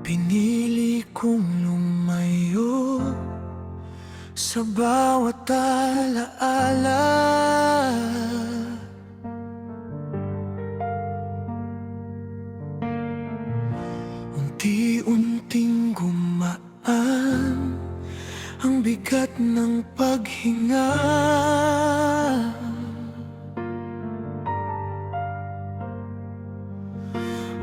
Pinili kong lumayo sa bawat alaala. Unti-unting gumaan ang bigat ng paghinga.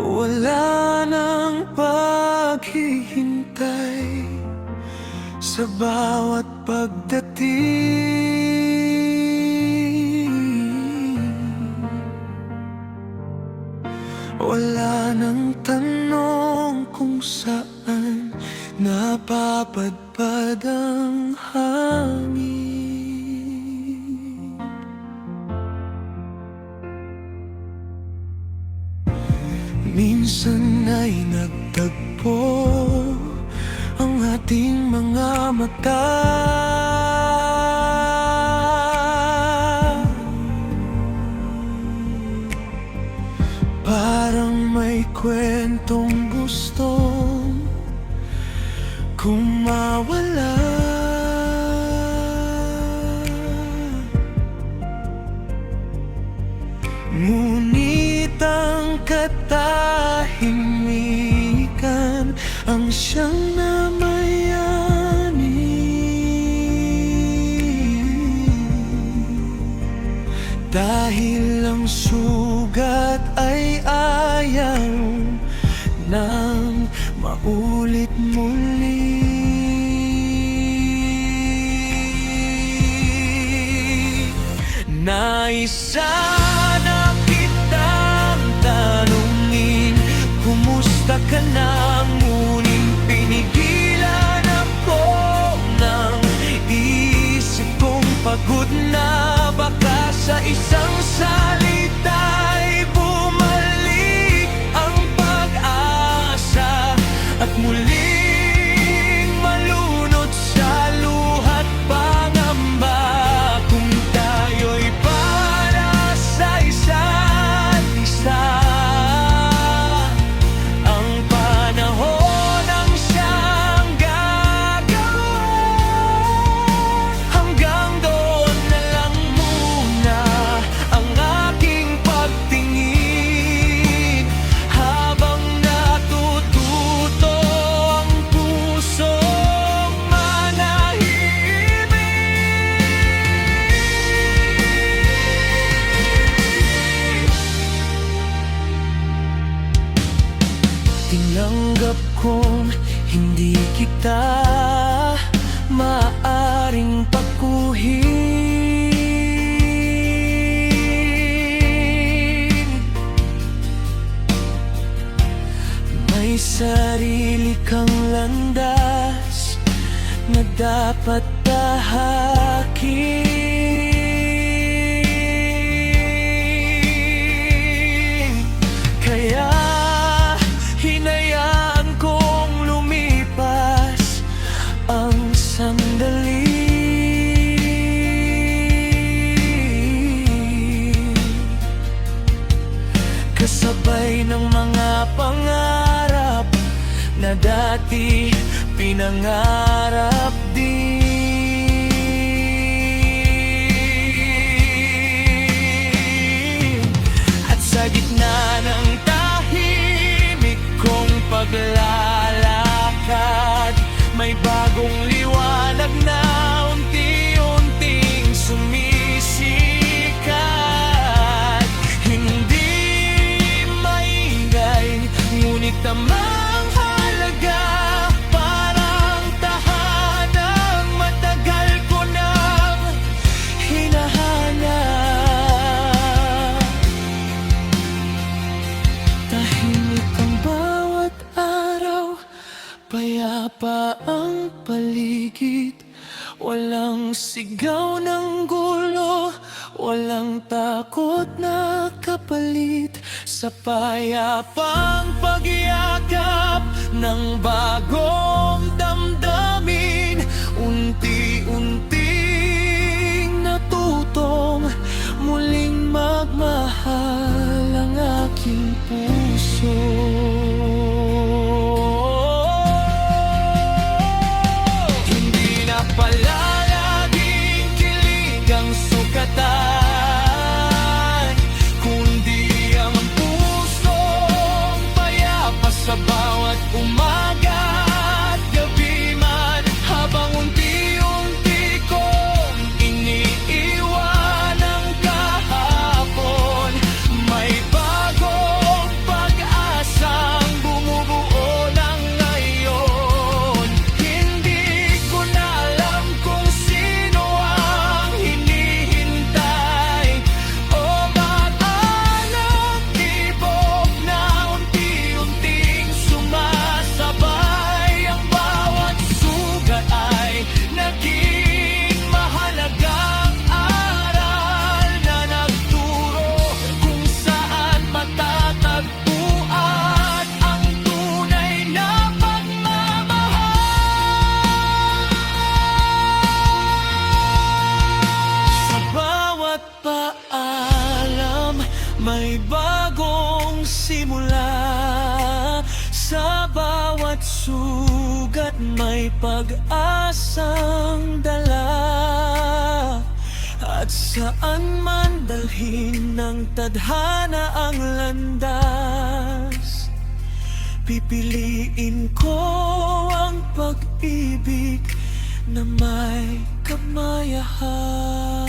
Wala nang paghihintay sa bawat pagdating. Wala nang tanong kung saan napapadpad ang hangin. Minsan ay nagtagpo ang ating mga mata. Parang may kwentong gustong kumawala. Ngunit ang katahimikan ang siyang namayani. Dahil ang sugat ay ayaw nang maulit muli. Nais sana kitang tanungin, kumusta ka na? Ngunit pinigilan ako ng isip kong pagod na. Baka sa isang salita'y bumalik ang pag-asa at muling malunod sa luha't pangamba. Kung tayo'y para sa isa't isa, ang panahon ang siyang gagawin. Hanggang doon na lang muna ang aking pagtingin, habang natututo ang pusong manahimik. Tinanggap kong hindi kita maaaring pakuhin. May sarili kang landas na dapat tahakin. Kaya hinayaan kong lumipas ang sandali. Kasabay ng mga pangarap na dati pinangarap din. At sa gitna ng tahimik kong paglalakad, may bagong liwanag na unti-unting sumisikat. Hindi maingay, ngunit tamang halaga. Parang tahanang matagal ko nang hinahanap. Tahimik ang bawat araw, payapa ang paligid. Walang sigaw ng gulo, walang takot na kapalit sa payapang pagyakap ng bagong damdamin. Unti-unting natutong muling magmahal ang aking puso. umaga't gabi man, habang unti-unti kong iniiwan ang kahapon, may bagong pag-asang bumubuo ng ngayon. Hindi ko na alam kung sino ang hinihintay o maalang ibog na unti-unting sumasabay. Ang bawat sugat ay naging mahalagang aral na nagturo kung saan matatagpuan ang tunay na pagmamahal. Sa bawat paalam, may bagong simula. Sa bawat sugat, may pag-asang dala. At saan man dalhin ng tadhana ang landas, pipiliin ko ang pag-ibig na may kamayahan.